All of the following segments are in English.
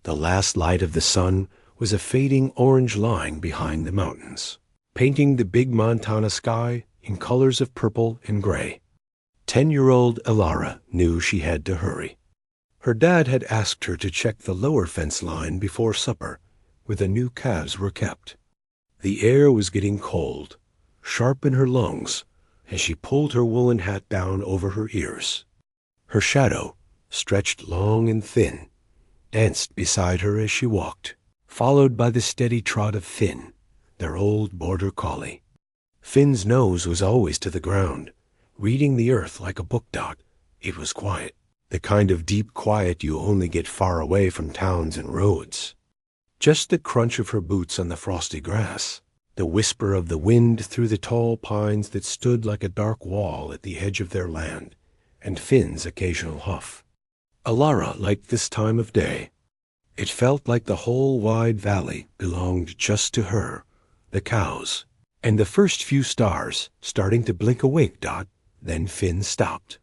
The last light of the sun was a fading orange line behind the mountains, painting the big Montana sky in colors of purple and gray. 10-year-old Elara knew she had to hurry. Her dad had asked her to check the lower fence line before supper, where the new calves were kept. The air was getting cold, sharp in her lungs, as she pulled her woolen hat down over her ears. Her shadow, stretched long and thin, danced beside her as she walked, followed by the steady trot of Finn, their old border collie. Finn's nose was always to the ground, reading the earth like a book dot. It was quiet, the kind of deep quiet you only get far away from towns and roads. Just the crunch of her boots on the frosty grass, the whisper of the wind through the tall pines that stood like a dark wall at the edge of their land, and Finn's occasional huff. Elara liked this time of day. It felt like the whole wide valley belonged just to her, the cows, and the first few stars starting to blink awake. Then Finn stopped.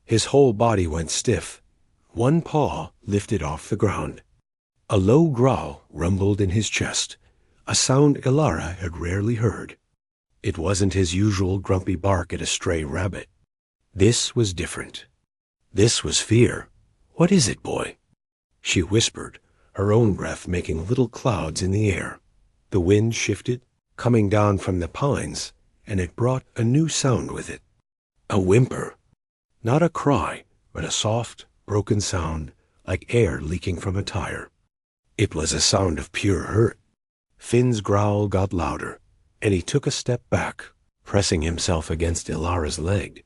His whole body went stiff, one paw lifted off the ground. A low growl rumbled in his chest, a sound Elara had rarely heard. It wasn't his usual grumpy bark at a stray rabbit. This was different. This was fear. "What is it, boy?" She whispered, her own breath making little clouds in the air. The wind shifted, coming down from the pines, and it brought a new sound with it. A whimper. Not a cry, but a soft, broken sound, like air leaking from a tire. It was a sound of pure hurt. Finn's growl got louder, and he took a step back, pressing himself against Elara's leg.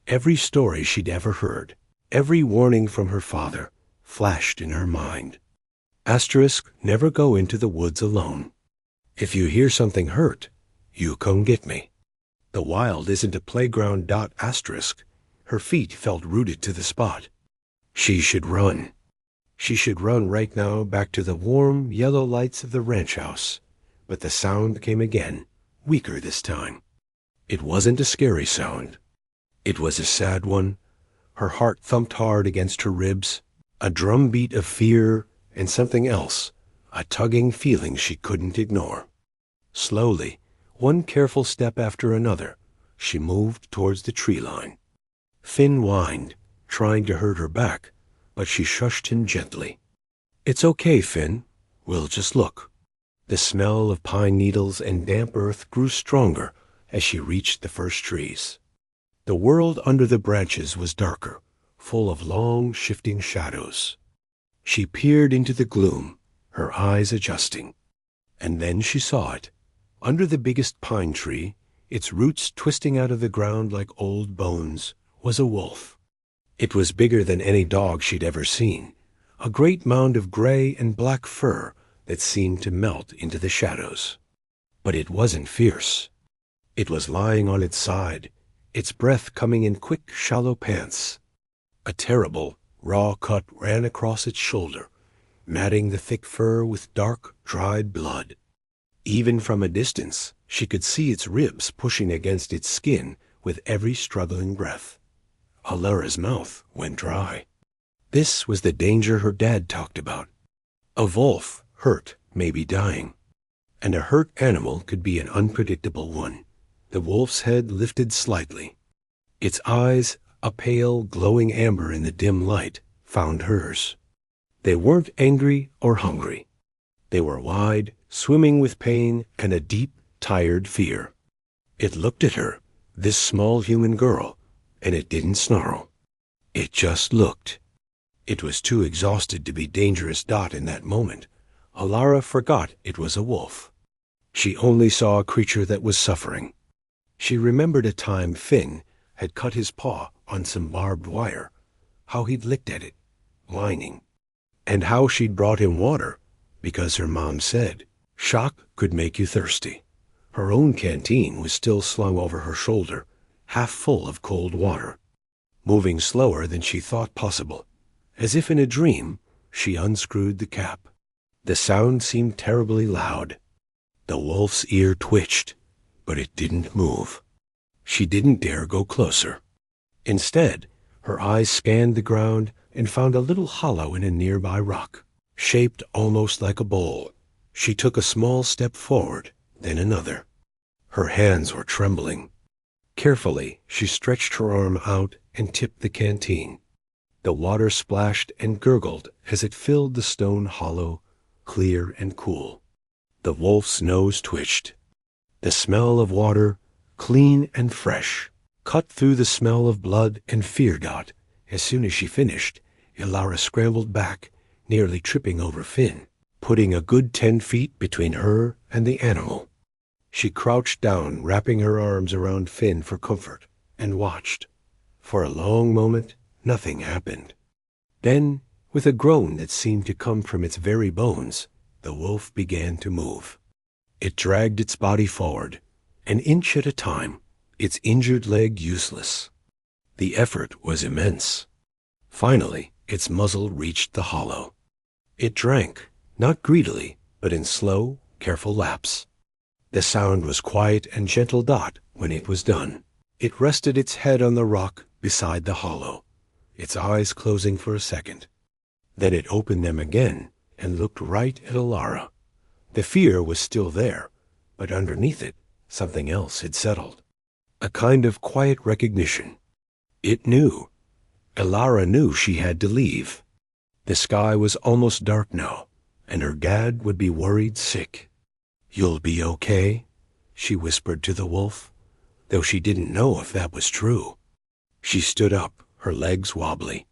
Every story she'd ever heard, every warning from her father, flashed in her mind. Asterisk, never go into the woods alone. If you hear something hurt, you come get me. The wild isn't a playground. Asterisk. Her feet felt rooted to the spot. She should run. She should run right now back to the warm, yellow lights of the ranch house. But the sound came again, weaker this time. It wasn't a scary sound. It was a sad one. Her heart thumped hard against her ribs, a drumbeat of fear and something else, a tugging feeling she couldn't ignore. Slowly, one careful step after another, she moved towards the tree line. Finn whined, trying to hurt her back, but she shushed him gently. "It's okay, Finn. We'll just look." The smell of pine needles and damp earth grew stronger as she reached the first trees. The world under the branches was darker, full of long, shifting shadows. She peered into the gloom, her eyes adjusting. And then she saw it. Under the biggest pine tree, its roots twisting out of the ground like old bones, was a wolf. It was bigger than any dog she'd ever seen, a great mound of gray and black fur that seemed to melt into the shadows. But it wasn't fierce. It was lying on its side, its breath coming in quick, shallow pants. A terrible, raw cut ran across its shoulder, matting the thick fur with dark, dried blood. Even from a distance, she could see its ribs pushing against its skin with every struggling breath. Elara's mouth went dry. This was the danger her dad talked about. A wolf, hurt, maybe dying. And a hurt animal could be an unpredictable one. The wolf's head lifted slightly. Its eyes, a pale, glowing amber in the dim light, found hers. They weren't angry or hungry. They were wide, swimming with pain and a deep, tired fear. It looked at her, this small human girl, and it didn't snarl. It just looked. It was too exhausted to be dangerous. In that moment, Elara forgot it was a wolf. She only saw a creature that was suffering. She remembered a time Finn had cut his paw on some barbed wire, how he'd licked at it, whining, and how she'd brought him water, because her mom said, shock could make you thirsty. Her own canteen was still slung over her shoulder, half full of cold water. Moving slower than she thought possible, as if in a dream, she unscrewed the cap. The sound seemed terribly loud. The wolf's ear twitched, but it didn't move. She didn't dare go closer. Instead, her eyes scanned the ground and found a little hollow in a nearby rock. shaped almost like a bowl. She took a small step forward, then another. Her hands were trembling. Carefully, she stretched her arm out and tipped the canteen. The water splashed and gurgled as it filled the stone hollow, clear and cool. The wolf's nose twitched. The smell of water, clean and fresh, cut through the smell of blood and fear got. As soon as she finished, Ilara scrambled back, nearly tripping over Finn, putting a good 10 feet between her and the animal. She crouched down, wrapping her arms around Finn for comfort, and watched. For a long moment, nothing happened. Then, with a groan that seemed to come from its very bones, the wolf began to move. It dragged its body forward, an inch at a time, its injured leg useless. The effort was immense. Finally, its muzzle reached the hollow. It drank, not greedily, but in slow, careful laps. The sound was quiet and gentle dot when it was done. It rested its head on the rock beside the hollow, its eyes closing for a second. Then it opened them again and looked right at Ilara. The fear was still there, but underneath it, something else had settled. A kind of quiet recognition. It knew. Ilara knew she had to leave. The sky was almost dark now, and her gad would be worried sick. "You'll be okay?" she whispered to the wolf, though she didn't know if that was true. She stood up, her legs wobbly.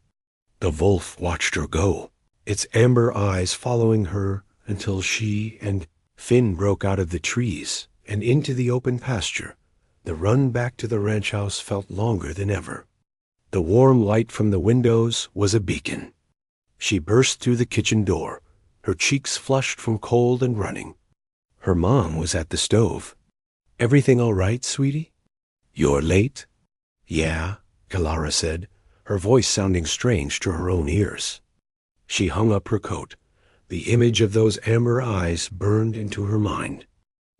The wolf watched her go, its amber eyes following her until she and Finn broke out of the trees and into the open pasture. The run back to the ranch house felt longer than ever. The warm light from the windows was a beacon. She burst through the kitchen door, her cheeks flushed from cold and running. Her mom was at the stove. "Everything all right, sweetie?" "You're late?" "Yeah," Ilara said, her voice sounding strange to her own ears. She hung up her coat. The image of those amber eyes burned into her mind.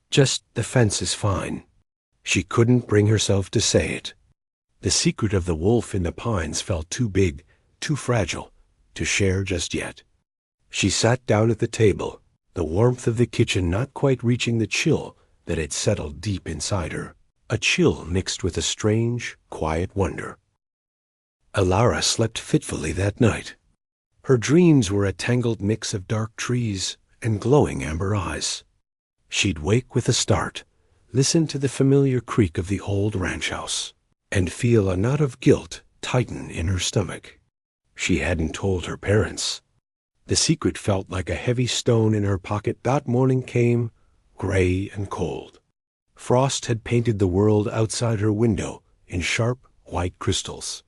"Just the fence is fine." She couldn't bring herself to say it. The secret of the wolf in the pines felt too big, too fragile, to share just yet. She sat down at the table, the warmth of the kitchen not quite reaching the chill that had settled deep inside her, a chill mixed with a strange, quiet wonder. Ilara slept fitfully that night. Her dreams were a tangled mix of dark trees and glowing amber eyes. She'd wake with a start, listen to the familiar creak of the old ranch house, and feel a knot of guilt tighten in her stomach. She hadn't told her parents. The secret felt like a heavy stone in her pocket. That morning came, gray and cold. Frost had painted the world outside her window in sharp, white crystals.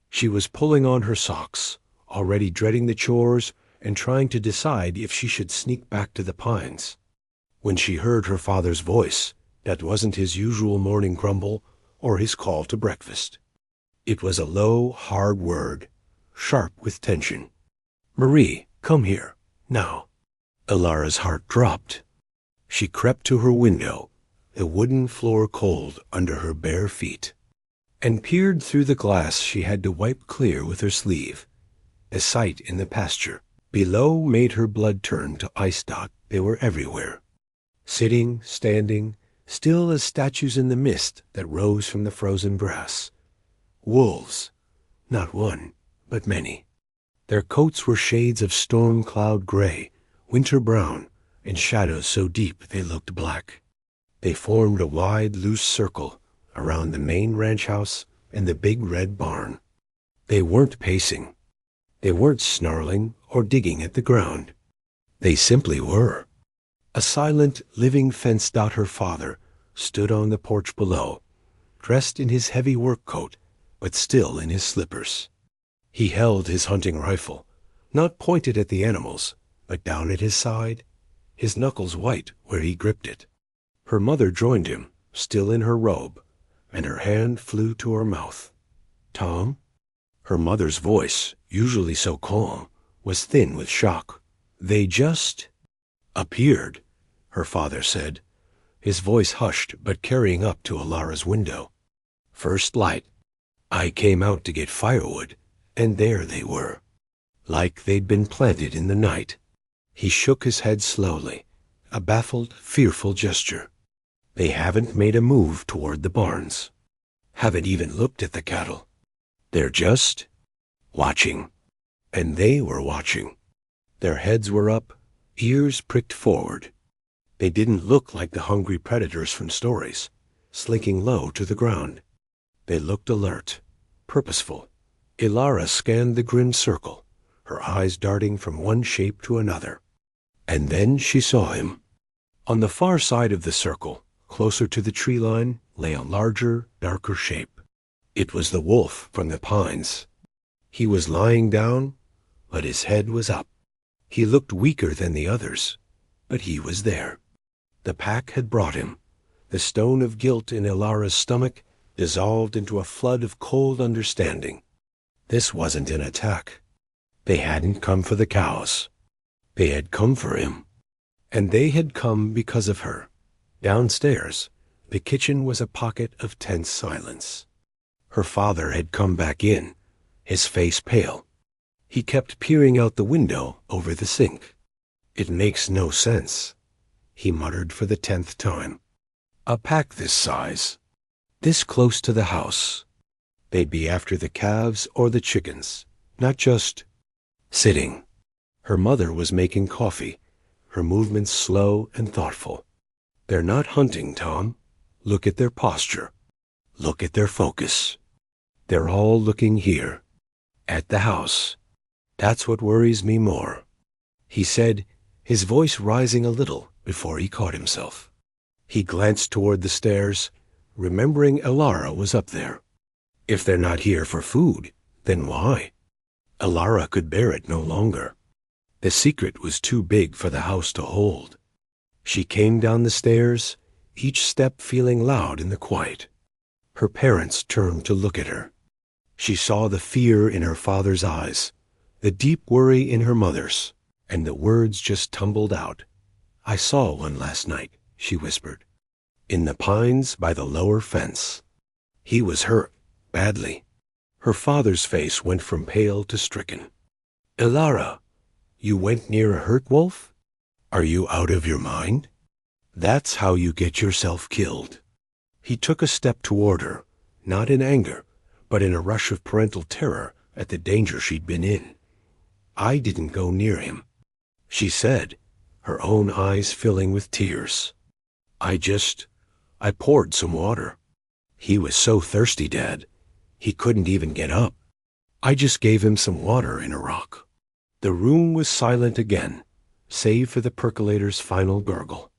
She was pulling on her socks, already dreading the chores and trying to decide if she should sneak back to the pines, when she heard her father's voice. That wasn't his usual morning grumble or his call to breakfast. It was a low, hard word, sharp with tension. "Marie, come here, now." Ilara's heart dropped. She crept to her window, the wooden floor cold under her bare feet, and peered through the glass she had to wipe clear with her sleeve. The sight in the pasture below made her blood turn to ice dot. They were everywhere. Sitting, standing, still as statues in the mist that rose from the frozen grass. Wolves, not one, but many. Their coats were shades of storm cloud gray, winter brown, and shadows so deep they looked black. They formed a wide, loose circle around the main ranch house and the big red barn. They weren't pacing. They weren't snarling or digging at the ground. They simply were. A silent, living fence. Her father stood on the porch below, dressed in his heavy work coat, but still in his slippers. He held his hunting rifle, not pointed at the animals, but down at his side, his knuckles white where he gripped it. Her mother joined him, still in her robe, and her hand flew to her mouth. "Tom?" Her mother's voice, usually so calm, was thin with shock. "They just appeared," her father said, his voice hushed but carrying up to Ilara's window. "First light. I came out to get firewood, and there they were, like they'd been planted in the night." He shook his head slowly, a baffled, fearful gesture. They haven't made a move toward the barns. Haven't even looked at the cattle. They're just watching. And they were watching. Their heads were up, ears pricked forward. They didn't look like the hungry predators from stories, slinking low to the ground. They looked alert, purposeful. Ilara scanned the grim circle, her eyes darting from one shape to another. And then she saw him. On the far side of the circle, closer to the tree line, lay a larger, darker shape. It was the wolf from the pines. He was lying down, but his head was up. He looked weaker than the others, but he was there. The pack had brought him. The stone of guilt in Ilara's stomach dissolved into a flood of cold understanding. This wasn't an attack. They hadn't come for the cows. They had come for him. And they had come because of her. Downstairs, the kitchen was a pocket of tense silence. Her father had come back in, his face pale. He kept peering out the window over the sink. "It makes no sense," he muttered for the 10th time. "A pack this size, this close to the house. They'd be after the calves or the chickens, not just sitting." Her mother was making coffee, her movements slow and thoughtful. "They're not hunting, Tom. Look at their posture. Look at their focus. They're all looking here, at the house. That's what worries me more," he said, his voice rising a little before he caught himself. He glanced toward the stairs, remembering Ilara was up there. If they're not here for food, then why? Ilara could bear it no longer. The secret was too big for the house to hold. She came down the stairs, each step feeling loud in the quiet. Her parents turned to look at her. She saw the fear in her father's eyes, the deep worry in her mother's, and the words just tumbled out. "I saw one last night," she whispered. "In the pines by the lower fence. He was hurt, badly." Her father's face went from pale to stricken. "Ilara, you went near a hurt wolf? Are you out of your mind? That's how you get yourself killed." He took a step toward her, not in anger, but in a rush of parental terror at the danger she'd been in. "I didn't go near him," she said, her own eyes filling with tears. I poured some water. He was so thirsty, Dad. He couldn't even get up. I just gave him some water in a rock." The room was silent again, save for the percolator's final gurgle.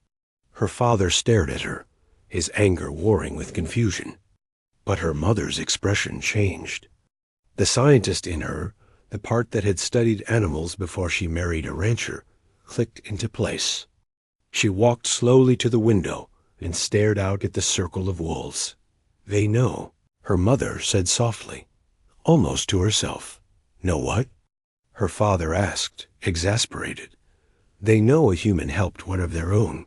Her father stared at her, his anger warring with confusion. But her mother's expression changed. The scientist in her, the part that had studied animals before she married a rancher, clicked into place. She walked slowly to the window and stared out at the circle of wolves. "They know," her mother said softly, almost to herself. "Know what?" her father asked, exasperated. "They know a human helped one of their own."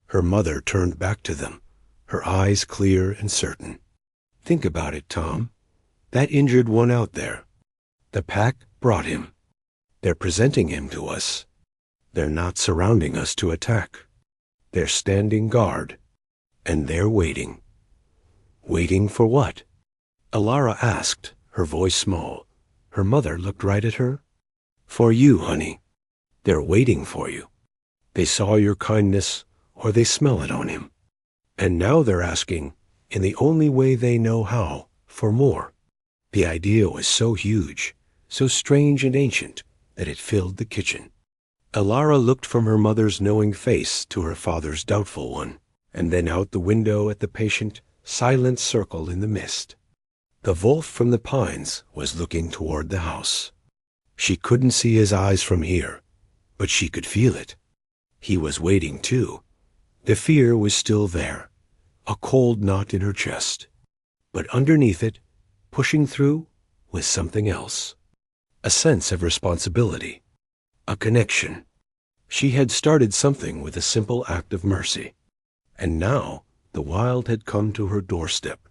Her mother turned back to them, her eyes clear and certain. "Think about it, Tom. That injured one out there. The pack brought him. They're presenting him to us. They're not surrounding us to attack. They're standing guard. And they're waiting." "Waiting for what?" Ilara asked, her voice small. Her mother looked right at her. "For you, honey. They're waiting for you. They saw your kindness, or they smell it on him. And now they're asking, in the only way they know how, for more." The idea was so huge, so strange and ancient, that it filled the kitchen. Ilara looked from her mother's knowing face to her father's doubtful one, and then out the window at the patient, silent circle in the mist. The wolf from the pines was looking toward the house. She couldn't see his eyes from here, but she could feel it. He was waiting too. The fear was still there, a cold knot in her chest. But underneath it, pushing through, was something else. A sense of responsibility. A connection. She had started something with a simple act of mercy. And now the wild had come to her doorstep,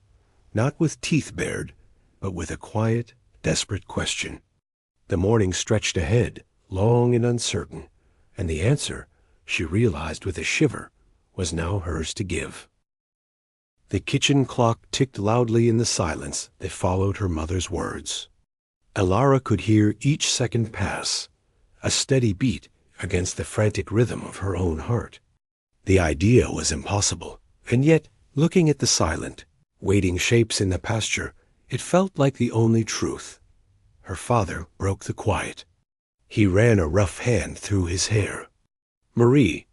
not with teeth bared, but with a quiet, desperate question. The morning stretched ahead, long and uncertain, and the answer, she realized with a shiver, was now hers to give. The kitchen clock ticked loudly in the silence that followed her mother's words. Elara could hear each second pass, a steady beat against the frantic rhythm of her own heart. The idea was impossible, and yet, looking at the silent, waiting shapes in the pasture, it felt like the only truth. Her father broke the quiet. He ran a rough hand through his hair. "Marie,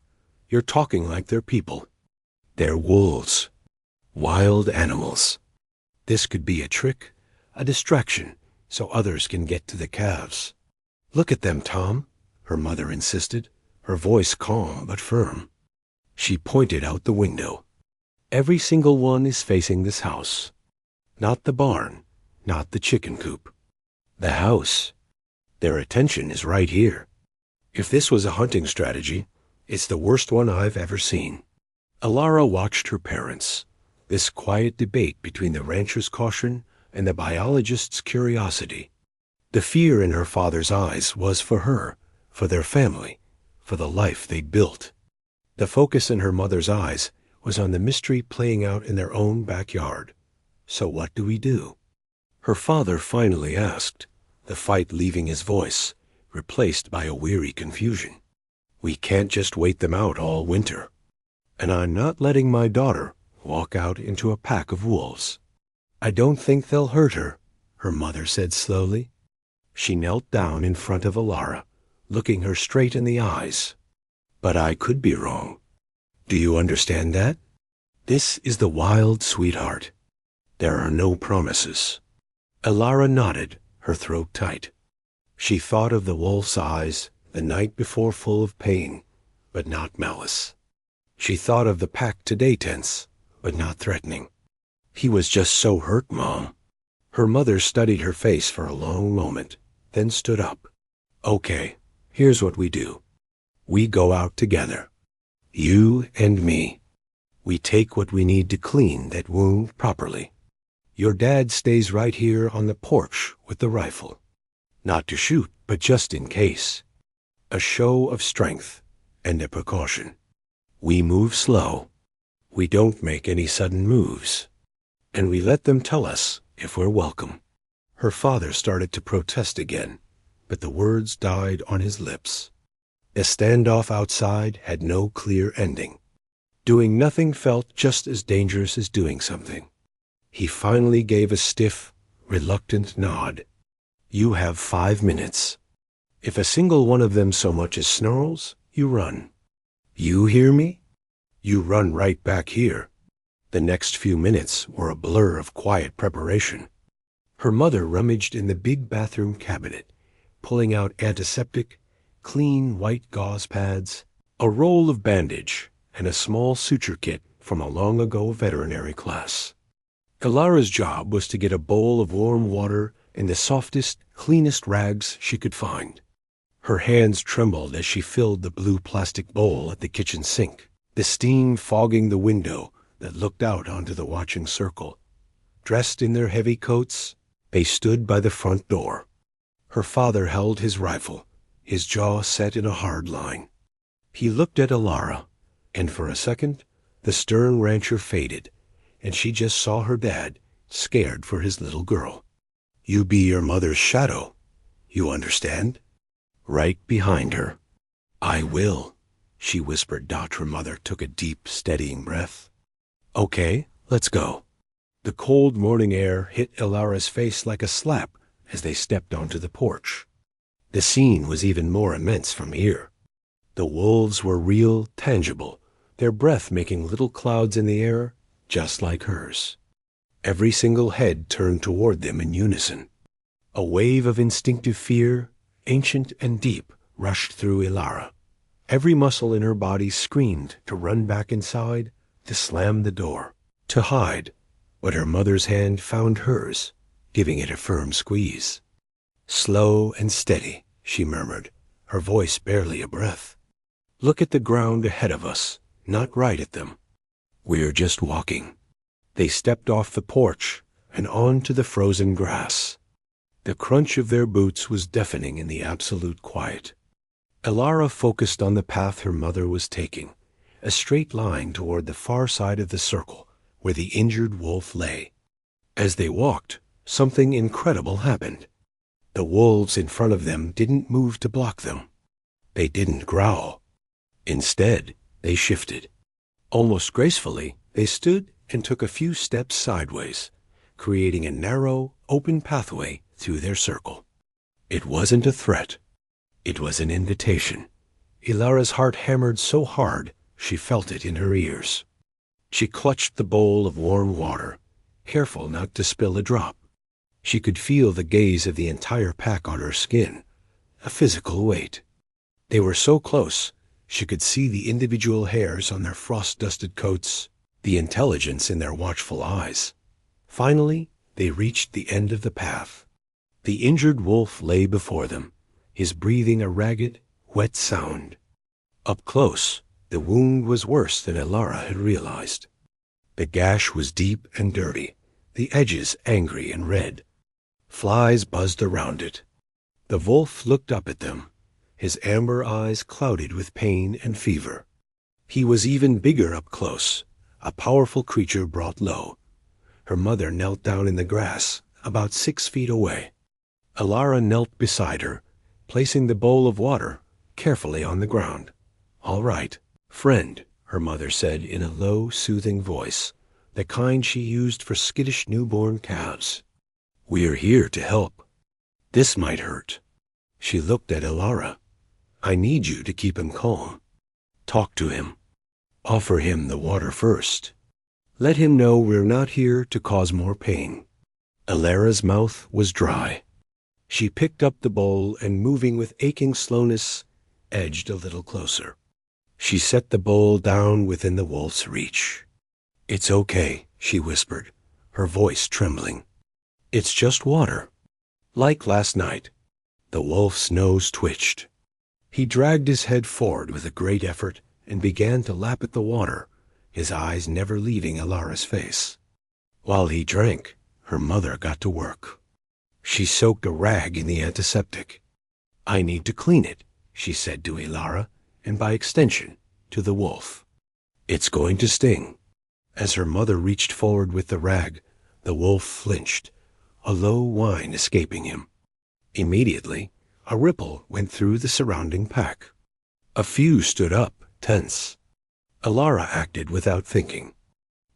you're talking like they're people. They're wolves. Wild animals. This could be a trick, a distraction, so others can get to the calves." "Look at them, Tom," her mother insisted, her voice calm but firm. She pointed out the window. "Every single one is facing this house. Not the barn, not the chicken coop. The house. Their attention is right here. If this was a hunting strategy, it's the worst one I've ever seen." Elara watched her parents, this quiet debate between the rancher's caution and the biologist's curiosity. The fear in her father's eyes was for her, for their family, for the life they'd built. The focus in her mother's eyes was on the mystery playing out in their own backyard. "So what do we do?" Her father finally asked, the fight leaving his voice, replaced by a weary confusion. "We can't just wait them out all winter. And I'm not letting my daughter walk out into a pack of wolves." "I don't think they'll hurt her," her mother said slowly. She knelt down in front of Elara, looking her straight in the eyes. "But I could be wrong. Do you understand that? This is the wild, sweetheart. There are no promises." Elara nodded, her throat tight. She thought of the wolf's eyes the night before, full of pain, but not malice. She thought of the pack today, tense, but not threatening. "He was just so hurt, Mom." Her mother studied her face for a long moment, then stood up. "Okay, here's what we do. We go out together. You and me. We take what we need to clean that wound properly. Your dad stays right here on the porch with the rifle. Not to shoot, but just in case. A show of strength and a precaution. We move slow. We don't make any sudden moves. And we let them tell us if we're welcome." Her father started to protest again, but the words died on his lips. The standoff outside had no clear ending. Doing nothing felt just as dangerous as doing something. He finally gave a stiff, reluctant nod. "You have 5 minutes. If a single one of them so much as snarls, you run. You hear me? You run right back here." The next few minutes were a blur of quiet preparation. Her mother rummaged in the big bathroom cabinet, pulling out antiseptic, clean white gauze pads, a roll of bandage, and a small suture kit from a long-ago veterinary class. Elara's job was to get a bowl of warm water and the softest, cleanest rags she could find. Her hands trembled as she filled the blue plastic bowl at the kitchen sink, the steam fogging the window that looked out onto the watching circle. Dressed in their heavy coats, they stood by the front door. Her father held his rifle, his jaw set in a hard line. He looked at Elara, and for a second, the stern rancher faded, and she just saw her dad, scared for his little girl. "You be your mother's shadow. You understand?" Right behind her. "I will," she whispered. Her mother took a deep, steadying breath. "Okay, let's go." The cold morning air hit Elara's face like a slap as they stepped onto the porch. The scene was even more immense from here. The wolves were real, tangible, their breath making little clouds in the air, just like hers. Every single head turned toward them in unison. A wave of instinctive fear, ancient and deep, rushed through Elara. Every muscle in her body screamed to run back inside, to slam the door, to hide, but her mother's hand found hers, giving it a firm squeeze. "Slow and steady," she murmured, her voice barely a breath. "Look at the ground ahead of us, not right at them. We're just walking." They stepped off the porch and onto the frozen grass. The crunch of their boots was deafening in the absolute quiet. Elara focused on the path her mother was taking, a straight line toward the far side of the circle where the injured wolf lay. As they walked, something incredible happened. The wolves in front of them didn't move to block them. They didn't growl. Instead, they shifted. Almost gracefully, they stood and took a few steps sideways, creating a narrow, open pathway through their circle. It wasn't a threat. It was an invitation. Elara's heart hammered so hard she felt it in her ears. She clutched the bowl of warm water, careful not to spill a drop. She could feel the gaze of the entire pack on her skin, a physical weight. They were so close, she could see the individual hairs on their frost-dusted coats, the intelligence in their watchful eyes. Finally, they reached the end of the path. The injured wolf lay before them, his breathing a ragged, wet sound. Up close, the wound was worse than Elara had realized. The gash was deep and dirty, the edges angry and red. Flies buzzed around it. The wolf looked up at them, his amber eyes clouded with pain and fever. He was even bigger up close, a powerful creature brought low. Her mother knelt down in the grass, about 6 feet away. Elara knelt beside her, placing the bowl of water carefully on the ground. "All right, friend," her mother said in a low, soothing voice, the kind she used for skittish newborn calves. "We're here to help. This might hurt." She looked at Elara. "I need you to keep him calm. Talk to him. Offer him the water first. Let him know we're not here to cause more pain." Elara's mouth was dry. She picked up the bowl and, moving with aching slowness, edged a little closer. She set the bowl down within the wolf's reach. "It's okay," she whispered, her voice trembling. "It's just water. Like last night." The wolf's nose twitched. He dragged his head forward with a great effort and began to lap at the water, his eyes never leaving Elara's face. While he drank, her mother got to work. She soaked a rag in the antiseptic. "I need to clean it," she said to Elara, and by extension, to the wolf. "It's going to sting." As her mother reached forward with the rag, the wolf flinched, a low whine escaping him. Immediately, a ripple went through the surrounding pack. A few stood up, tense. Elara acted without thinking.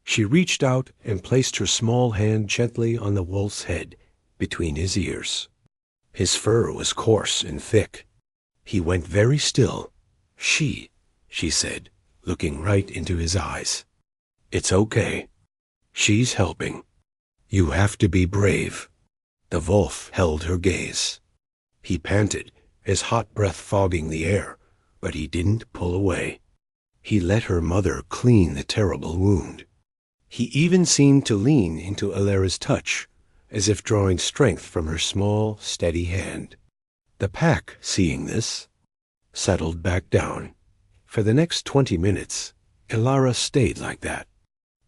She reached out and placed her small hand gently on the wolf's head, between his ears. His fur was coarse and thick. He went very still. She said, looking right into his eyes. "It's okay. She's helping. You have to be brave." The wolf held her gaze. He panted, his hot breath fogging the air, but he didn't pull away. He let her mother clean the terrible wound. He even seemed to lean into Elara's touch, as if drawing strength from her small, steady hand. The pack, seeing this, settled back down. For the next 20 minutes, Elara stayed like that,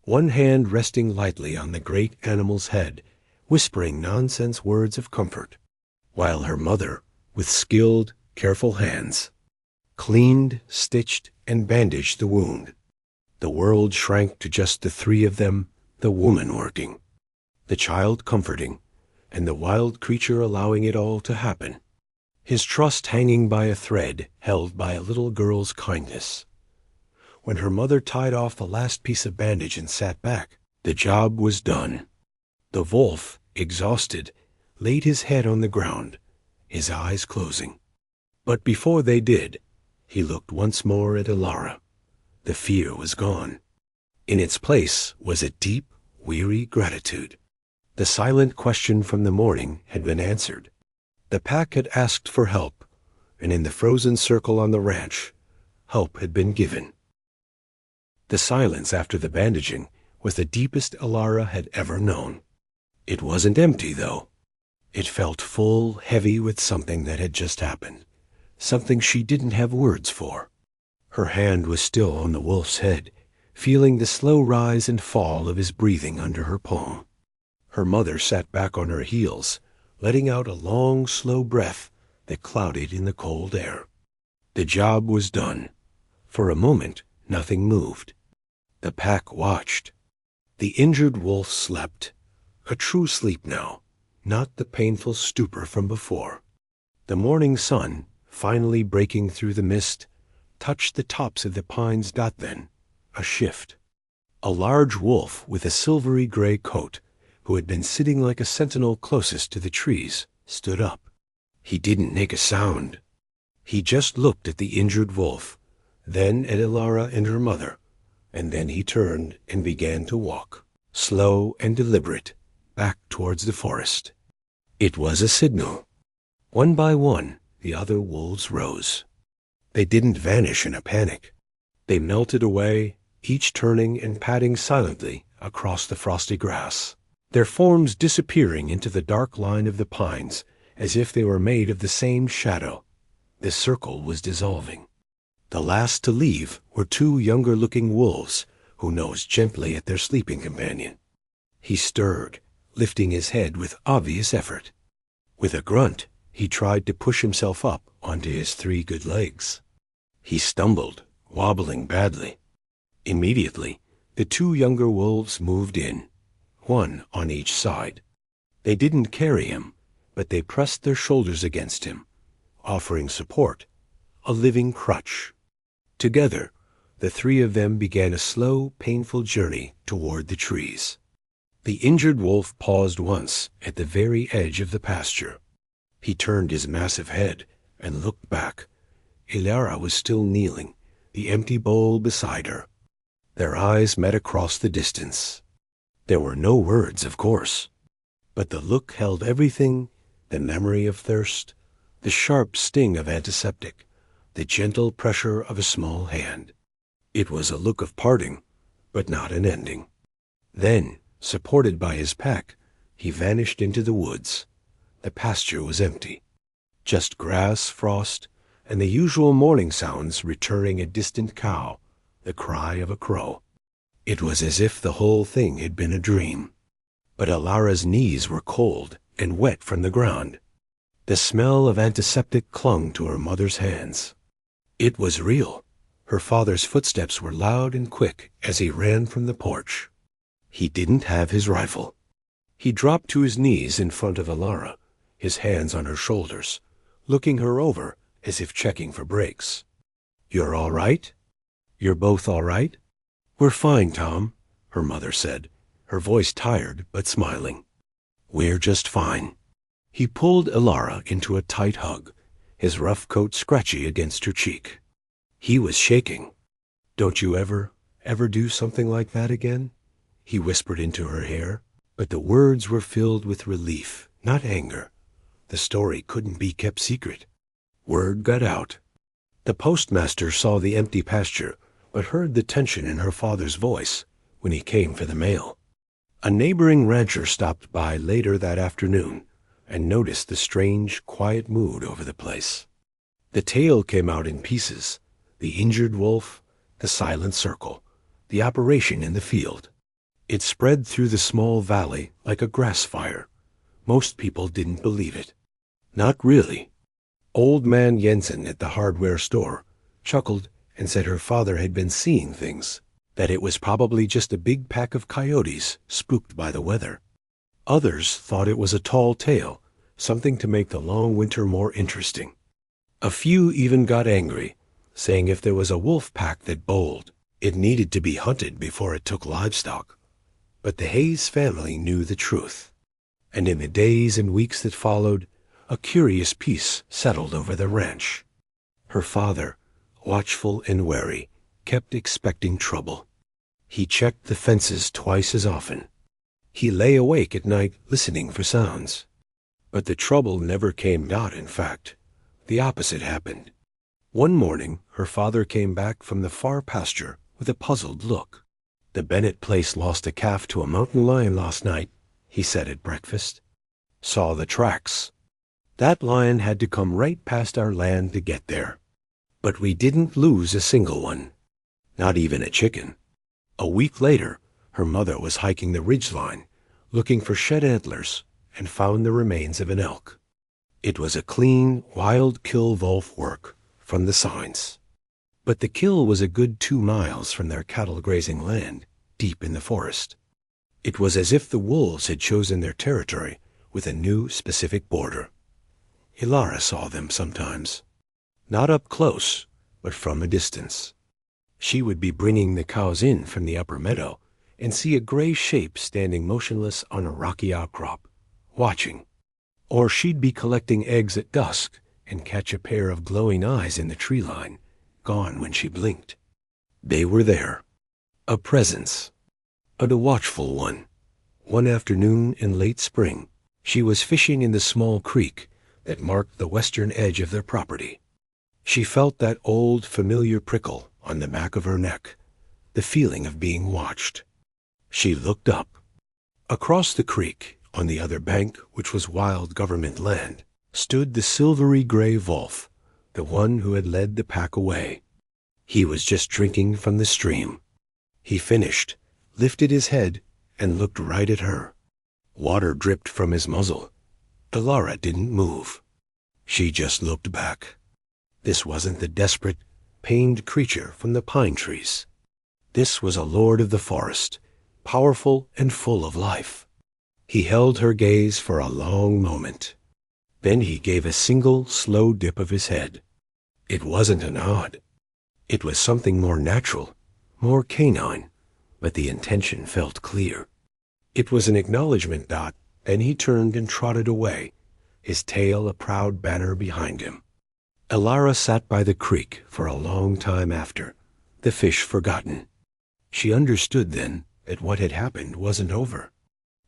one hand resting lightly on the great animal's head, whispering nonsense words of comfort, while her mother, with skilled, careful hands, cleaned, stitched, and bandaged the wound. The world shrank to just the three of them, the woman working, the child comforting, and the wild creature allowing it all to happen. His trust hanging by a thread held by a little girl's kindness. When her mother tied off the last piece of bandage and sat back, the job was done. The wolf, exhausted, laid his head on the ground, his eyes closing. But before they did, he looked once more at Elara. The fear was gone. In its place was a deep, weary gratitude. The silent question from the morning had been answered. The pack had asked for help, and in the frozen circle on the ranch, help had been given. The silence after the bandaging was the deepest Elara had ever known. It wasn't empty, though. It felt full, heavy with something that had just happened, something she didn't have words for. Her hand was still on the wolf's head, feeling the slow rise and fall of his breathing under her palm. Her mother sat back on her heels, letting out a long, slow breath that clouded in the cold air. The job was done. For a moment, nothing moved. The pack watched. The injured wolf slept. A true sleep now, not the painful stupor from before. The morning sun, finally breaking through the mist, touched the tops of the pines. Then, a shift. A large wolf with a silvery gray coat, who had been sitting like a sentinel closest to the trees, stood up. He didn't make a sound. He just looked at the injured wolf, then at Ilara and her mother, and then he turned and began to walk, slow and deliberate, back towards the forest. It was a signal. One by one, the other wolves rose. They didn't vanish in a panic. They melted away, each turning and padding silently across the frosty grass, their forms disappearing into the dark line of the pines as if they were made of the same shadow. The circle was dissolving. The last to leave were two younger-looking wolves who nosed gently at their sleeping companion. He stirred, lifting his head with obvious effort. With a grunt, he tried to push himself up onto his 3 good legs. He stumbled, wobbling badly. Immediately, the 2 younger wolves moved in, one on each side. They didn't carry him, but they pressed their shoulders against him, offering support, a living crutch. Together, the 3 of them began a slow, painful journey toward the trees. The injured wolf paused once at the very edge of the pasture. He turned his massive head and looked back. Ilara was still kneeling, the empty bowl beside her. Their eyes met across the distance. There were no words, of course, but the look held everything: the memory of thirst, the sharp sting of antiseptic, the gentle pressure of a small hand. It was a look of parting, but not an ending. Then, supported by his pack, he vanished into the woods. The pasture was empty. Just grass, frost, and the usual morning sounds returning: a distant cow, the cry of a crow. It was as if the whole thing had been a dream. But Ilara's knees were cold and wet from the ground. The smell of antiseptic clung to her mother's hands. It was real. Her father's footsteps were loud and quick as he ran from the porch. He didn't have his rifle. He dropped to his knees in front of Ilara, his hands on her shoulders, looking her over as if checking for breaks. "You're all right? You're both all right?" "We're fine, Tom," her mother said, her voice tired but smiling. "We're just fine." He pulled Ilara into a tight hug, his rough coat scratchy against her cheek. He was shaking. "Don't you ever do something like that again?" he whispered into her hair, but the words were filled with relief, not anger. The story couldn't be kept secret. Word got out. The postmaster saw the empty pasture, but heard the tension in her father's voice when he came for the mail. A neighboring rancher stopped by later that afternoon and noticed the strange, quiet mood over the place. The tale came out in pieces: the injured wolf, the silent circle, the operation in the field. It spread through the small valley like a grass fire. Most people didn't believe it. Not really. Old man Jensen at the hardware store chuckled and said her father had been seeing things, that it was probably just a big pack of coyotes spooked by the weather. Others thought it was a tall tale, something to make the long winter more interesting. A few even got angry, saying if there was a wolf pack that bowled, it needed to be hunted before it took livestock. But the Hayes family knew the truth, and in the days and weeks that followed, a curious peace settled over the ranch. Her father, watchful and wary, kept expecting trouble. He checked the fences twice as often. He lay awake at night listening for sounds. But the trouble never came. In fact, the opposite happened. One morning, her father came back from the far pasture with a puzzled look. "The Bennett place lost a calf to a mountain lion last night," he said at breakfast. "Saw the tracks. That lion had to come right past our land to get there. But we didn't lose a single one. Not even a chicken." A week later, her mother was hiking the ridgeline, looking for shed antlers, and found the remains of an elk. It was a clean, wild kill wolf work, from the signs. But the kill was a good 2 miles from their cattle grazing land, deep in the forest. It was as if the wolves had chosen their territory with a new specific border. Ilara saw them sometimes, not up close, but from a distance. She would be bringing the cows in from the upper meadow and see a gray shape standing motionless on a rocky outcrop, watching. Or she'd be collecting eggs at dusk and catch a pair of glowing eyes in the tree line, gone when she blinked. They were there. A presence. A watchful one. One afternoon in late spring, she was fishing in the small creek that marked the western edge of their property. She felt that old familiar prickle on the back of her neck, the feeling of being watched. She looked up. Across the creek, on the other bank, which was wild government land, stood the silvery gray wolf, the one who had led the pack away. He was just drinking from the stream. He finished, lifted his head, and looked right at her. Water dripped from his muzzle. Ilara didn't move. She just looked back. This wasn't the desperate, pained creature from the pine trees. This was a lord of the forest, powerful and full of life. He held her gaze for a long moment. Then he gave a single, slow dip of his head. It wasn't a nod. It was something more natural, more canine, but the intention felt clear. It was an acknowledgment, Dot, and he turned and trotted away, his tail a proud banner behind him. Ilara sat by the creek for a long time after, the fish forgotten. She understood then that what had happened wasn't over.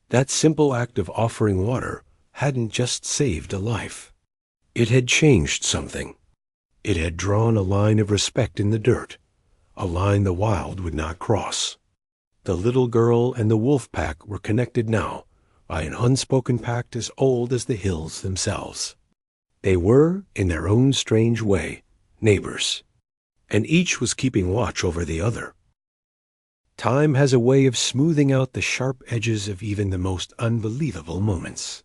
That simple act of offering water hadn't just saved a life. It had changed something. It had drawn a line of respect in the dirt, a line the wild would not cross. The little girl and the wolf pack were connected now by an unspoken pact as old as the hills themselves. They were, in their own strange way, neighbors, and each was keeping watch over the other. Time has a way of smoothing out the sharp edges of even the most unbelievable moments.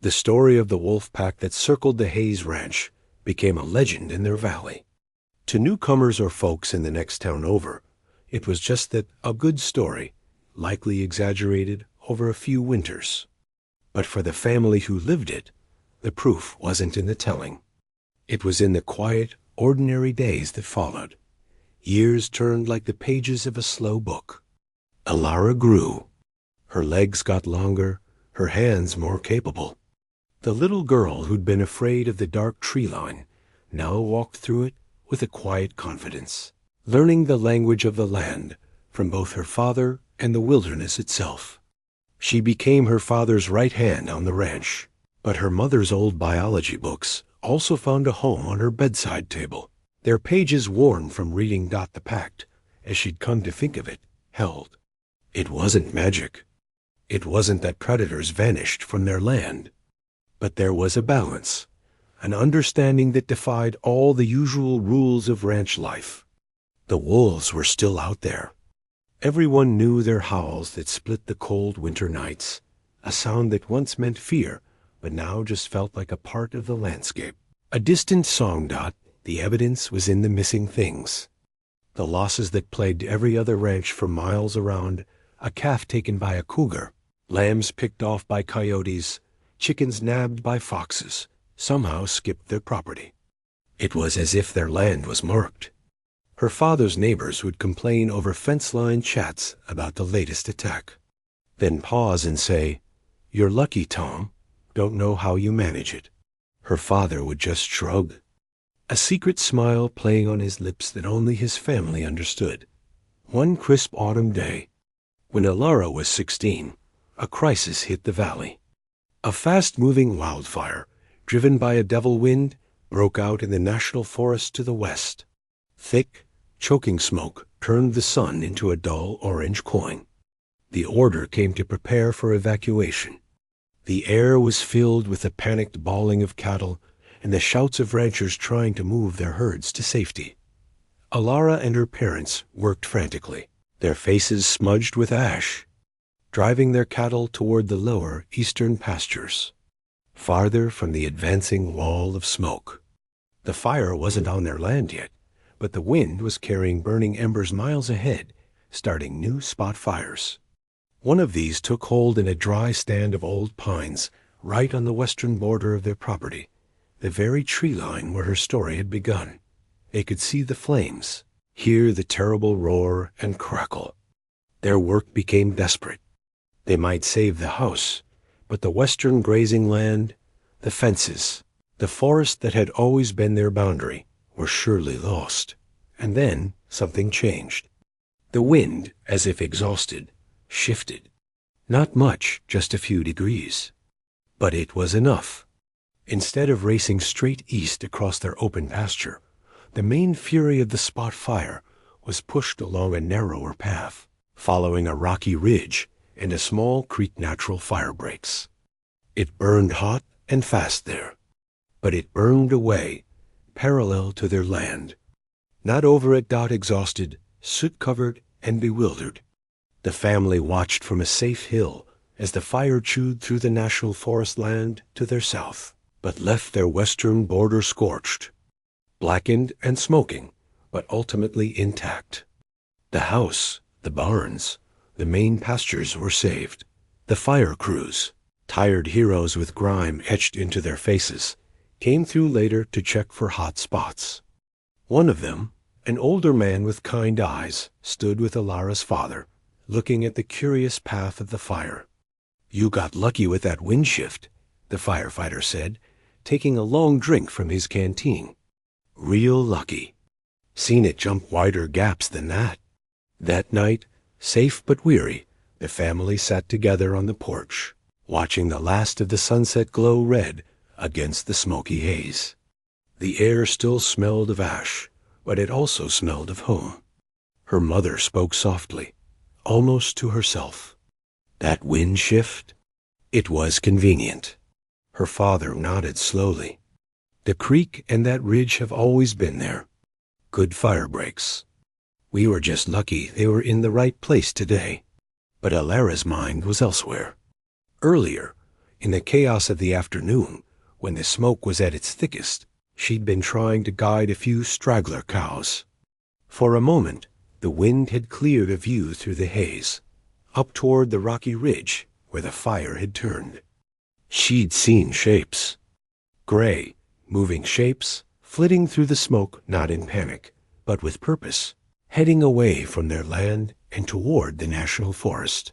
The story of the wolf pack that circled the Hayes Ranch became a legend in their valley. To newcomers or folks in the next town over, it was just that a good story, likely exaggerated over a few winters. But for the family who lived it, the proof wasn't in the telling. It was in the quiet, ordinary days that followed. Years turned like the pages of a slow book. Ilara grew. Her legs got longer, her hands more capable. The little girl who'd been afraid of the dark tree line now walked through it with a quiet confidence, learning the language of the land from both her father and the wilderness itself. She became her father's right hand on the ranch, but her mother's old biology books also found a home on her bedside table. Their pages worn from reading Dot the Pact, as she'd come to think of it, held. It wasn't magic. It wasn't that predators vanished from their land. But there was a balance, an understanding that defied all the usual rules of ranch life. The wolves were still out there. Everyone knew their howls that split the cold winter nights, a sound that once meant fear, but now just felt like a part of the landscape. A distant song, Dot. The evidence was in the missing things. The losses that plagued every other ranch for miles around, a calf taken by a cougar, lambs picked off by coyotes, chickens nabbed by foxes, somehow skipped their property. It was as if their land was marked. Her father's neighbors would complain over fence-line chats about the latest attack, then pause and say, "You're lucky, Tom. Don't know how you manage it." Her father would just shrug, a secret smile playing on his lips that only his family understood. One crisp autumn day, when Ilara was 16, a crisis hit the valley. A fast-moving wildfire, driven by a devil wind, broke out in the national forest to the west. Thick, choking smoke turned the sun into a dull orange coin. The order came to prepare for evacuation. The air was filled with the panicked bawling of cattle and the shouts of ranchers trying to move their herds to safety. Ilara and her parents worked frantically, their faces smudged with ash, driving their cattle toward the lower eastern pastures, farther from the advancing wall of smoke. The fire wasn't on their land yet, but the wind was carrying burning embers miles ahead, starting new spot fires. One of these took hold in a dry stand of old pines, right on the western border of their property, the very tree line where her story had begun. They could see the flames, hear the terrible roar and crackle. Their work became desperate. They might save the house, but the western grazing land, the fences, the forest that had always been their boundary, were surely lost. And then something changed. The wind, as if exhausted, shifted. Not much, just a few degrees. But it was enough. Instead of racing straight east across their open pasture, the main fury of the spot fire was pushed along a narrower path, following a rocky ridge and a small creek natural fire breaks. It burned hot and fast there, but it burned away, parallel to their land. Not over it, exhausted, soot-covered, and bewildered. The family watched from a safe hill as the fire chewed through the national forest land to their south, but left their western border scorched, blackened and smoking, but ultimately intact. The house, the barns, the main pastures were saved. The fire crews, tired heroes with grime etched into their faces, came through later to check for hot spots. One of them, an older man with kind eyes, stood with Alara's father, looking at the curious path of the fire. "You got lucky with that wind shift," the firefighter said, taking a long drink from his canteen. "Real lucky. Seen it jump wider gaps than that." That night, safe but weary, the family sat together on the porch, watching the last of the sunset glow red against the smoky haze. The air still smelled of ash, but it also smelled of home. Her mother spoke softly, almost to herself. "That wind shift? It was convenient." Her father nodded slowly. "The creek and that ridge have always been there. Good fire breaks. We were just lucky they were in the right place today." But Alara's mind was elsewhere. Earlier, in the chaos of the afternoon, when the smoke was at its thickest, she'd been trying to guide a few straggler cows. For a moment, the wind had cleared a view through the haze, up toward the rocky ridge where the fire had turned. She'd seen shapes. Gray, moving shapes, flitting through the smoke not in panic, but with purpose, heading away from their land and toward the national forest.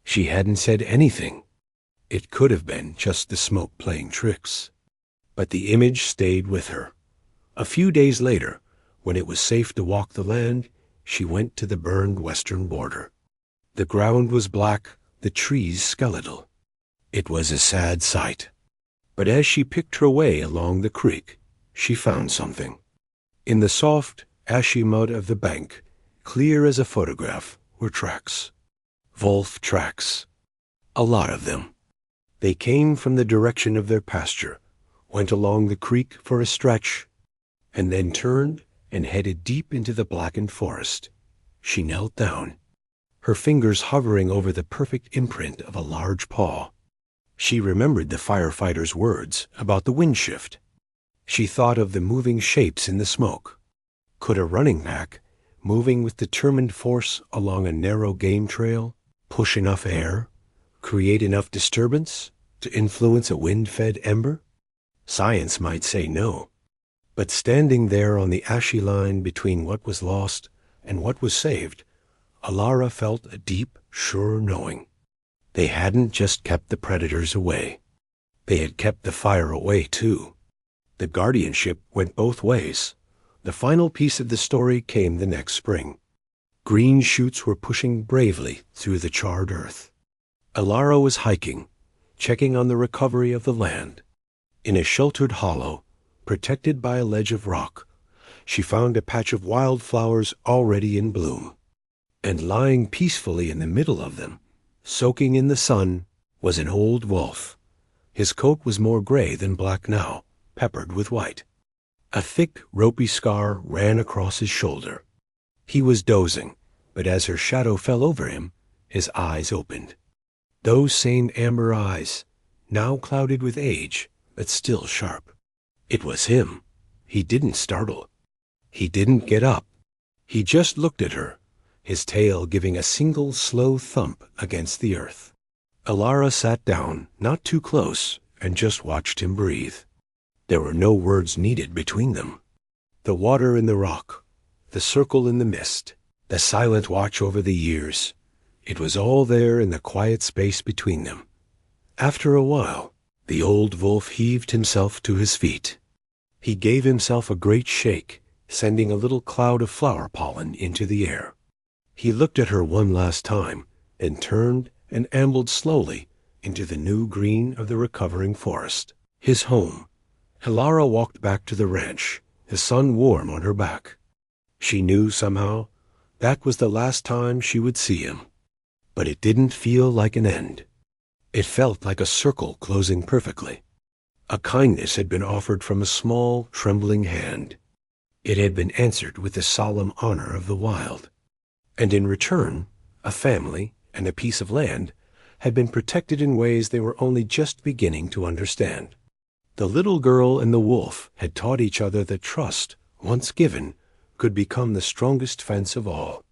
She hadn't said anything. It could have been just the smoke playing tricks. But the image stayed with her. A few days later, when it was safe to walk the land, she went to the burned western border. The ground was black, the trees skeletal. It was a sad sight. But as she picked her way along the creek, she found something. In the soft, ashy mud of the bank, clear as a photograph, were tracks. Wolf tracks. A lot of them. They came from the direction of their pasture, went along the creek for a stretch, and then turned and headed deep into the blackened forest. She knelt down, her fingers hovering over the perfect imprint of a large paw. She remembered the firefighter's words about the wind shift. She thought of the moving shapes in the smoke. Could a running pack, moving with determined force along a narrow game trail, push enough air, create enough disturbance to influence a wind-fed ember? Science might say no. But standing there on the ashy line between what was lost and what was saved, Alara felt a deep, sure knowing. They hadn't just kept the predators away. They had kept the fire away, too. The guardianship went both ways. The final piece of the story came the next spring. Green shoots were pushing bravely through the charred earth. Alara was hiking, checking on the recovery of the land. In a sheltered hollow, protected by a ledge of rock, she found a patch of wildflowers already in bloom. And lying peacefully in the middle of them, soaking in the sun, was an old wolf. His coat was more gray than black now, peppered with white. A thick, ropey scar ran across his shoulder. He was dozing, but as her shadow fell over him, his eyes opened. Those same amber eyes, now clouded with age, but still sharp. It was him, He didn't startle. He didn't get up. He just looked at her, his tail giving a single slow thump against the earth. Elara sat down, not too close, and just watched him breathe. There were no words needed between them. The water in the rock, the circle in the mist, the silent watch over the years, it was all there in the quiet space between them. After a while, the old wolf heaved himself to his feet. He gave himself a great shake, sending a little cloud of flower pollen into the air. He looked at her one last time, and turned and ambled slowly into the new green of the recovering forest, his home. Elara walked back to the ranch, the sun warm on her back. She knew somehow that was the last time she would see him. But it didn't feel like an end. It felt like a circle closing perfectly. A kindness had been offered from a small, trembling hand. It had been answered with the solemn honor of the wild. And in return, a family and a piece of land had been protected in ways they were only just beginning to understand. The little girl and the wolf had taught each other that trust, once given, could become the strongest fence of all.